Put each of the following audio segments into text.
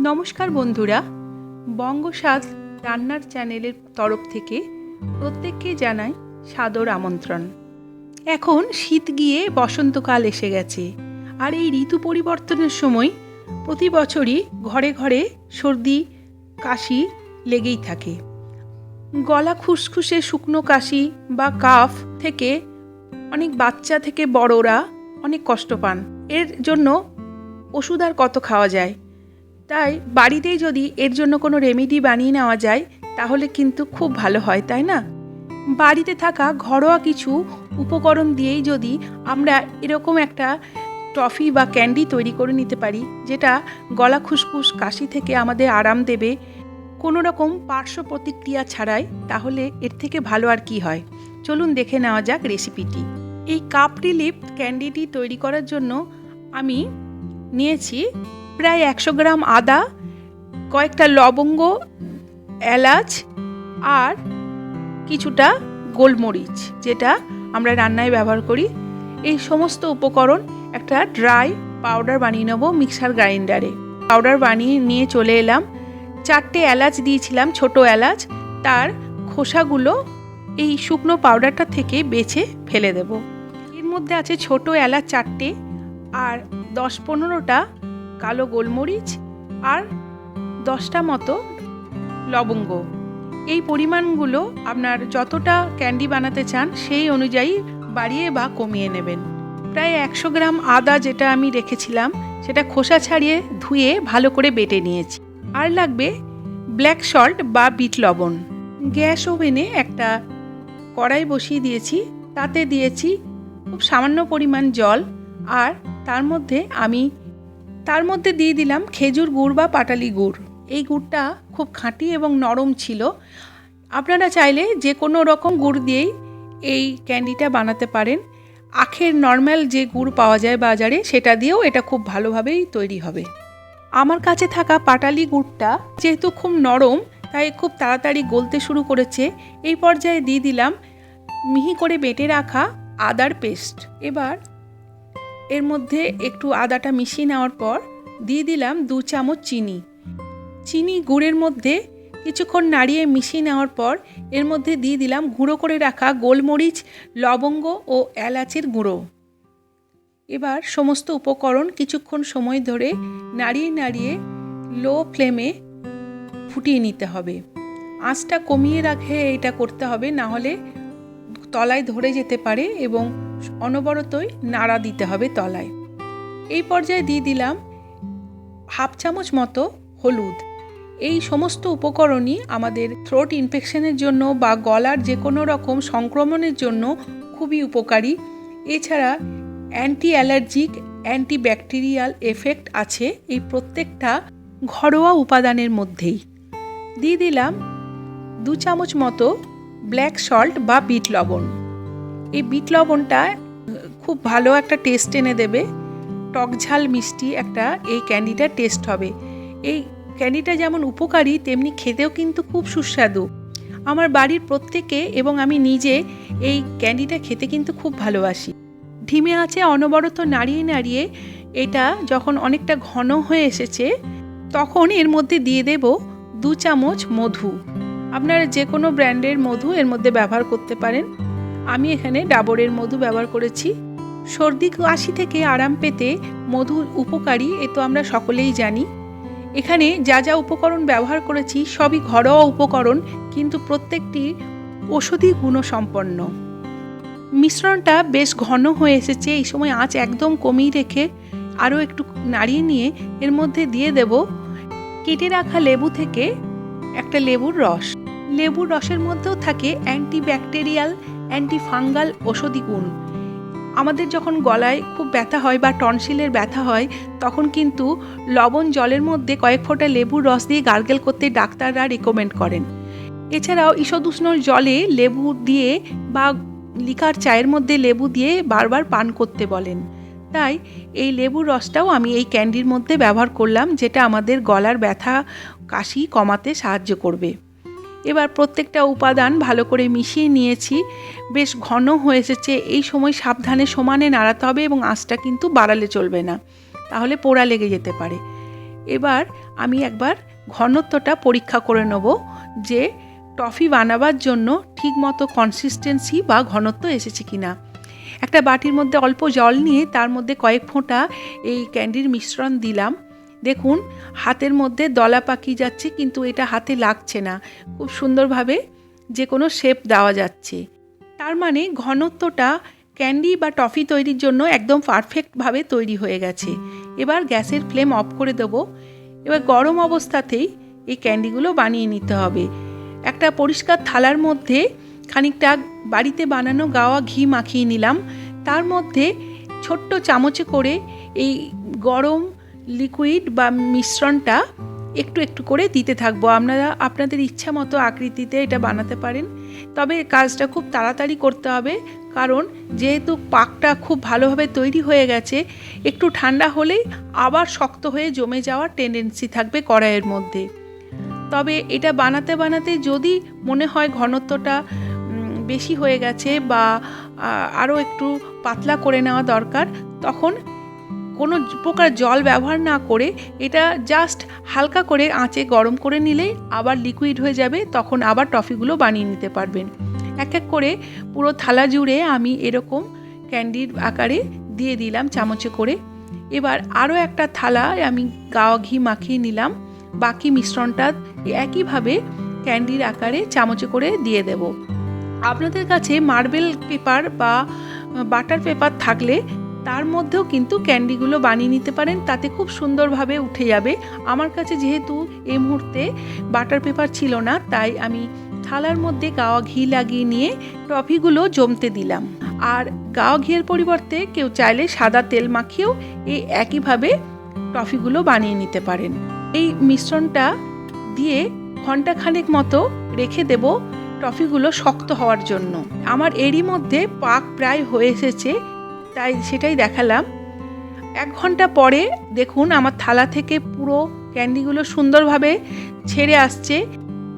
নমস্কার বন্ধুরা, বঙ্গ স্বাদ রান্নার চ্যানেলের তরফ থেকে প্রত্যেককে জানাই সাদর আমন্ত্রণ। এখন শীত গিয়ে বসন্তকাল এসে গেছে, আর এই ঋতু পরিবর্তনের সময় প্রতি বছরই ঘরে ঘরে সর্দি কাশি লেগেই থাকে। গলা খুসখুসে শুকনো কাশি বা কাফ থেকে অনেক বাচ্চা থেকে বড়রা অনেক কষ্ট পান। এর জন্য ওষুধ আর কত খাওয়া যায়, তাই বাড়িতেই যদি এর জন্য কোনো রেমেডি বানিয়ে নেওয়া যায় তাহলে কিন্তু খুব ভালো হয়, তাই না? বাড়িতে থাকা ঘরোয়া কিছু উপকরণ দিয়েই যদি আমরা এরকম একটা টফি বা ক্যান্ডি তৈরি করে নিতে পারি, যেটা গলা খুসখুস কাশি থেকে আমাদের আরাম দেবে কোনো রকম পার্শ্ব প্রতিক্রিয়া ছাড়াই, তাহলে এর থেকে ভালো আর কি হয়। চলুন দেখে নেওয়া যাক রেসিপিটি। এই কাপ রিলিফ ক্যান্ডিটি তৈরি করার জন্য আমি নিয়েছি প্রায় 100 গ্রাম আদা, কয়েকটা লবঙ্গ, এলাচ আর কিছুটা গোলমরিচ, যেটা আমরা রান্নায় ব্যবহার করি। এই সমস্ত উপকরণ একটা ড্রাই পাউডার বানিয়ে নেব মিক্সার গ্রাইন্ডারে। পাউডার বানিয়ে নিয়ে চলে এলাম। 4টে এলাচ দিয়েছিলাম, ছোট এলাচ, তার খোসাগুলো এই শুকনো পাউডারটা থেকে বেছে ফেলে দেব। এর মধ্যে আছে ছোট এলাচ 4টে আর 10-15টা কালো গোলমরিচ আর 10টা মতো লবঙ্গ। এই পরিমাণগুলো আপনার যতটা ক্যান্ডি বানাতে চান সেই অনুযায়ী বাড়িয়ে বা কমিয়ে নেবেন। প্রায় 100 গ্রাম আদা যেটা আমি রেখেছিলাম সেটা খোসা ছাড়িয়ে ধুয়ে ভালো করে বেটে নিয়েছি। আর লাগবে ব্ল্যাক সল্ট বা বিট লবণ। গ্যাস ওভেনে একটা কড়াই বসিয়ে দিয়েছি, তাতে দিয়েছি খুব সামান্য পরিমাণ জল, আর তার মধ্যে দিয়ে দিলাম খেজুর গুড় বা পাটালি গুড়। এই গুড়টা খুব খাঁটি এবং নরম ছিল। আপনারা চাইলে যে কোনো রকম গুড় দিয়েই এই ক্যান্ডিটা বানাতে পারেন। আখের নর্মাল যে গুড় পাওয়া যায় বাজারে, সেটা দিয়েও এটা খুব ভালোভাবেই তৈরি হবে। আমার কাছে থাকা পাটালি গুড়টা যেহেতু খুব নরম, তাই খুব তাড়াতাড়ি গলতে শুরু করেছে। এই পর্যায়ে দিয়ে দিলাম মিহি করে বেটে রাখা আদার পেস্ট। এবার এর মধ্যে একটু আদাটা মিশিয়ে নেওয়ার পর দিয়ে দিলাম 2 চামচ চিনি গুড়ের মধ্যে কিছুক্ষণ নাড়িয়ে মিশিয়ে নেওয়ার পর এর মধ্যে দিয়ে দিলাম গুঁড়ো করে রাখা গোলমরিচ, লবঙ্গ ও এলাচের গুঁড়ো। এবার সমস্ত উপকরণ কিছুক্ষণ সময় ধরে নাড়িয়ে নাড়িয়ে লো ফ্লেমে ফুটিয়ে নিতে হবে। আঁচটা কমিয়ে রেখে এটা করতে হবে, না হলে তলায় ধরে যেতে পারে এবং অনবরতই নাড়া দিতে হবে তলায়। এই পর্যায়ে দিয়ে দিলাম 1/2 চামচ মতো হলুদ। এই সমস্ত উপকরণই আমাদের থ্রোট ইনফেকশনের জন্য বা গলার যে কোনো রকম সংক্রমণের জন্য খুবই উপকারী। এছাড়া অ্যান্টি অ্যালার্জিক, অ্যান্টিব্যাকটেরিয়াল এফেক্ট আছে এই প্রত্যেকটা ঘরোয়া উপাদানের মধ্যেই। দিয়ে দিলাম 2 চামচ মতো ব্ল্যাক সল্ট বা বিট লবণ। এই বিট লবণটা খুব ভালো একটা টেস্ট এনে দেবে, টক ঝাল মিষ্টি একটা এই ক্যান্ডিটার টেস্ট হবে। এই ক্যান্ডিটা যেমন উপকারী, তেমনি খেতেও কিন্তু খুব সুস্বাদু। আমার বাড়ির প্রত্যেকে এবং আমি নিজে এই ক্যান্ডিটা খেতে কিন্তু খুব ভালোবাসি। ধিমে আঁচে অনবরত নাড়িয়ে নাড়িয়ে এটা যখন অনেকটা ঘন হয়ে এসেছে, তখন এর মধ্যে দিয়ে দেব 2 চামচ মধু। আপনারা যে কোনো ব্র্যান্ডের মধু এর মধ্যে ব্যবহার করতে পারেন। আমি এখানে ডাবরের মধু ব্যবহার করেছি। সর্দি কাশি থেকে আরাম পেতে মধু উপকারী, এ তো আমরা সকলেই জানি। এখানে যা যা উপকরণ ব্যবহার করেছি সবই ঘরোয়া উপকরণ, কিন্তু প্রত্যেকটি ঔষধি গুণসম্পন্ন। মিশ্রণটা বেশ ঘন হয়ে এসেছে। এই সময় আঁচ একদম কমিয়ে রেখে আরও একটু নাড়িয়ে নিয়ে এর মধ্যে দিয়ে দেব কেটে রাখা লেবু থেকে একটা লেবুর রস। লেবুর রসের মধ্যেও থাকে অ্যান্টিব্যাকটেরিয়াল, অ্যান্টিফাঙ্গাল ঔষধি গুণ। আমাদের যখন গলায় খুব ব্যথা হয় বা টনসিলের ব্যথা হয়, তখন কিন্তু লবণ জলের মধ্যে কয়েক ফোঁটা লেবুর রস দিয়ে গার্গেল করতে ডাক্তাররা রেকমেন্ড করেন। এছাড়াও ঈষদুষ্ণ জলে লেবু দিয়ে বা লিকার চায়ের মধ্যে লেবু দিয়ে বারবার পান করতে বলেন। তাই এই লেবুর রসটাও আমি এই ক্যান্ডির মধ্যে ব্যবহার করলাম, যেটা আমাদের গলার ব্যথা কাশি কমাতে সাহায্য করবে। এবার প্রত্যেকটা উপাদান ভালো করে মিশিয়ে নিয়েছি। বেশ ঘন হয়ে এসেছে। এই সময় সাবধানে সমানে নাড়াতে হবে এবং আঁচটা কিন্তু বাড়ালে চলবে না, তাহলে পোড়া লেগে যেতে পারে। এবার আমি একবার ঘনত্বটা পরীক্ষা করে নেব যে টফি বানাবার জন্য ঠিকমতো কনসিস্টেন্সি বা ঘনত্ব এসেছে কিনা। একটা বাটির মধ্যে অল্প জল নিয়ে তার মধ্যে কয়েক ফোঁটা এই ক্যান্ডির মিশ্রণ দিলাম। দেখুন হাতের মধ্যে দলা পাকিয়ে যাচ্ছে, কিন্তু এটা হাতে লাগছে না, খুব সুন্দরভাবে যে কোনো শেপ দেওয়া যাচ্ছে। তার মানে ঘনত্বটা ক্যান্ডি বা টফি তৈরির জন্য একদম পারফেক্টভাবে তৈরি হয়ে গেছে। এবার গ্যাসের ফ্লেম অফ করে দেব। এবার গরম অবস্থাতেই এই ক্যান্ডিগুলো বানিয়ে নিতে হবে। একটা পরিষ্কার থালার মধ্যে খানিকটা বাড়িতে বানানো গাওয়া ঘি মাখিয়ে নিলাম। তার মধ্যে ছোট্ট চামচে করে এই গরম লিকুইড বা মিশ্রণটা একটু একটু করে দিতে থাকবো। আপনারা আপনাদের ইচ্ছা মতো আকৃতিতে এটা বানাতে পারেন, তবে কাজটা খুব তাড়াতাড়ি করতে হবে, কারণ যেহেতু পাকটা খুব ভালোভাবে তৈরি হয়ে গেছে, একটু ঠান্ডা হলেই আবার শক্ত হয়ে জমে যাওয়ার টেন্ডেন্সি থাকবে কড়াইয়ের মধ্যে। তবে এটা বানাতে বানাতে যদি মনে হয় ঘনত্বটা বেশি হয়ে গেছে বা আরও একটু পাতলা করে নেওয়া দরকার, তখন কোনো প্রকার জল ব্যবহার না করে এটা জাস্ট হালকা করে আঁচে গরম করে নিলেই আবার লিকুইড হয়ে যাবে, তখন আবার টফিগুলো বানিয়ে নিতে পারবেন। এক এক করে পুরো থালা জুড়ে আমি এরকম ক্যান্ডির আকারে দিয়ে দিলাম চামচে করে। এবার আরও একটা থালায় আমি গাওয়া ঘি মাখিয়ে নিলাম। বাকি মিশ্রণটা একইভাবে ক্যান্ডির আকারে চামচে করে দিয়ে দেব। আপনাদের কাছে মার্বেল পেপার বা বাটার পেপার থাকলে তার মধ্যেও কিন্তু ক্যান্ডিগুলো বানিয়ে নিতে পারেন, তাতে খুব সুন্দরভাবে উঠে যাবে। আমার কাছে যেহেতু এই মুহূর্তে বাটার পেপার ছিল না, তাই আমি থালার মধ্যে গাওয়া ঘি লাগিয়ে নিয়ে টফিগুলো জমতে দিলাম। আর গাওয়া ঘিয়ের পরিবর্তে কেউ চাইলে সাদা তেল মাখিয়েও এই একইভাবে টফিগুলো বানিয়ে নিতে পারেন। এই মিশ্রণটা দিয়ে ঘন্টাখানেক মতো রেখে দেব টফিগুলো শক্ত হওয়ার জন্য। আমার এরই মধ্যে পাক প্রায় হয়ে এসেছে, তাই সেটাই দেখালাম। 1 ঘন্টা পরে দেখুন আমার থালা থেকে পুরো ক্যান্ডিগুলো সুন্দরভাবে ছেড়ে আসছে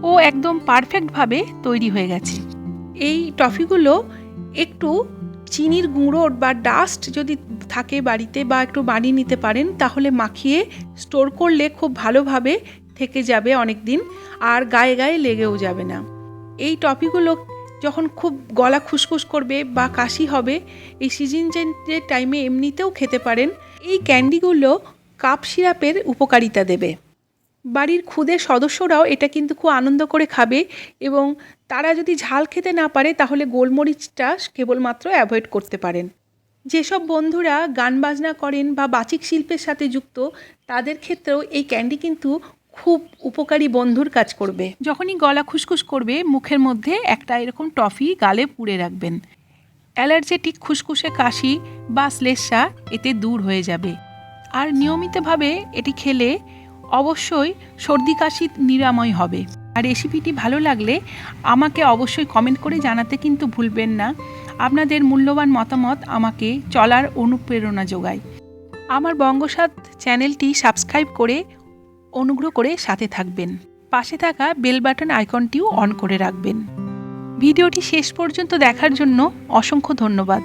ও একদম পারফেক্টভাবে তৈরি হয়ে গেছে। এই টফিগুলো একটু চিনির গুঁড়ো বা ডাস্ট যদি থাকে বাড়িতে বা একটু বানিয়ে নিতে পারেন, তাহলে মাখিয়ে স্টোর করলে খুব ভালোভাবে থেকে যাবে অনেক দিন, আর গায়ে গায়ে লেগেও যাবে না। এই টফিগুলো যখন খুব গলা খুসখুস করবে বা কাশি হবে, এই সিজন চেঞ্জের টাইমে এমনিতেও খেতে পারেন। এই ক্যান্ডিগুলো কাপ সিরাপের উপকারিতা দেবে। বাড়ির ক্ষুদে সদস্যরাও এটা কিন্তু খুব আনন্দ করে খাবে, এবং তারা যদি ঝাল খেতে না পারে তাহলে গোলমরিচটা কেবলমাত্র অ্যাভয়েড করতে পারেন। যেসব বন্ধুরা গান বাজনা করেন বা বাচিক শিল্পের সাথে যুক্ত, তাদের ক্ষেত্রেও এই ক্যান্ডি কিন্তু খুব উপকারী বন্ধুর কাজ করবে। যখনই গলা খুসখুস করবে, মুখের মধ্যে একটা এরকম টফি গালে পুড়ে রাখবেন। অ্যালার্জেটিক খুসখুসে কাশি বা শ্লেষ্মা এতে দূর হয়ে যাবে। আর নিয়মিতভাবে এটি খেলে অবশ্যই সর্দি কাশি নিরাময় হবে। আর রেসিপিটি ভালো লাগলে আমাকে অবশ্যই কমেন্ট করে জানাতে কিন্তু ভুলবেন না। আপনাদের মূল্যবান মতামত আমাকে চলার অনুপ্রেরণা যোগায়। আমার বঙ্গস্বাদ চ্যানেলটি সাবস্ক্রাইব করে অনুগ্রহ করে সাথে থাকবেন। পাশে থাকা বেল বাটন আইকনটিও অন করে রাখবেন। ভিডিওটি শেষ পর্যন্ত দেখার জন্য অসংখ্য ধন্যবাদ।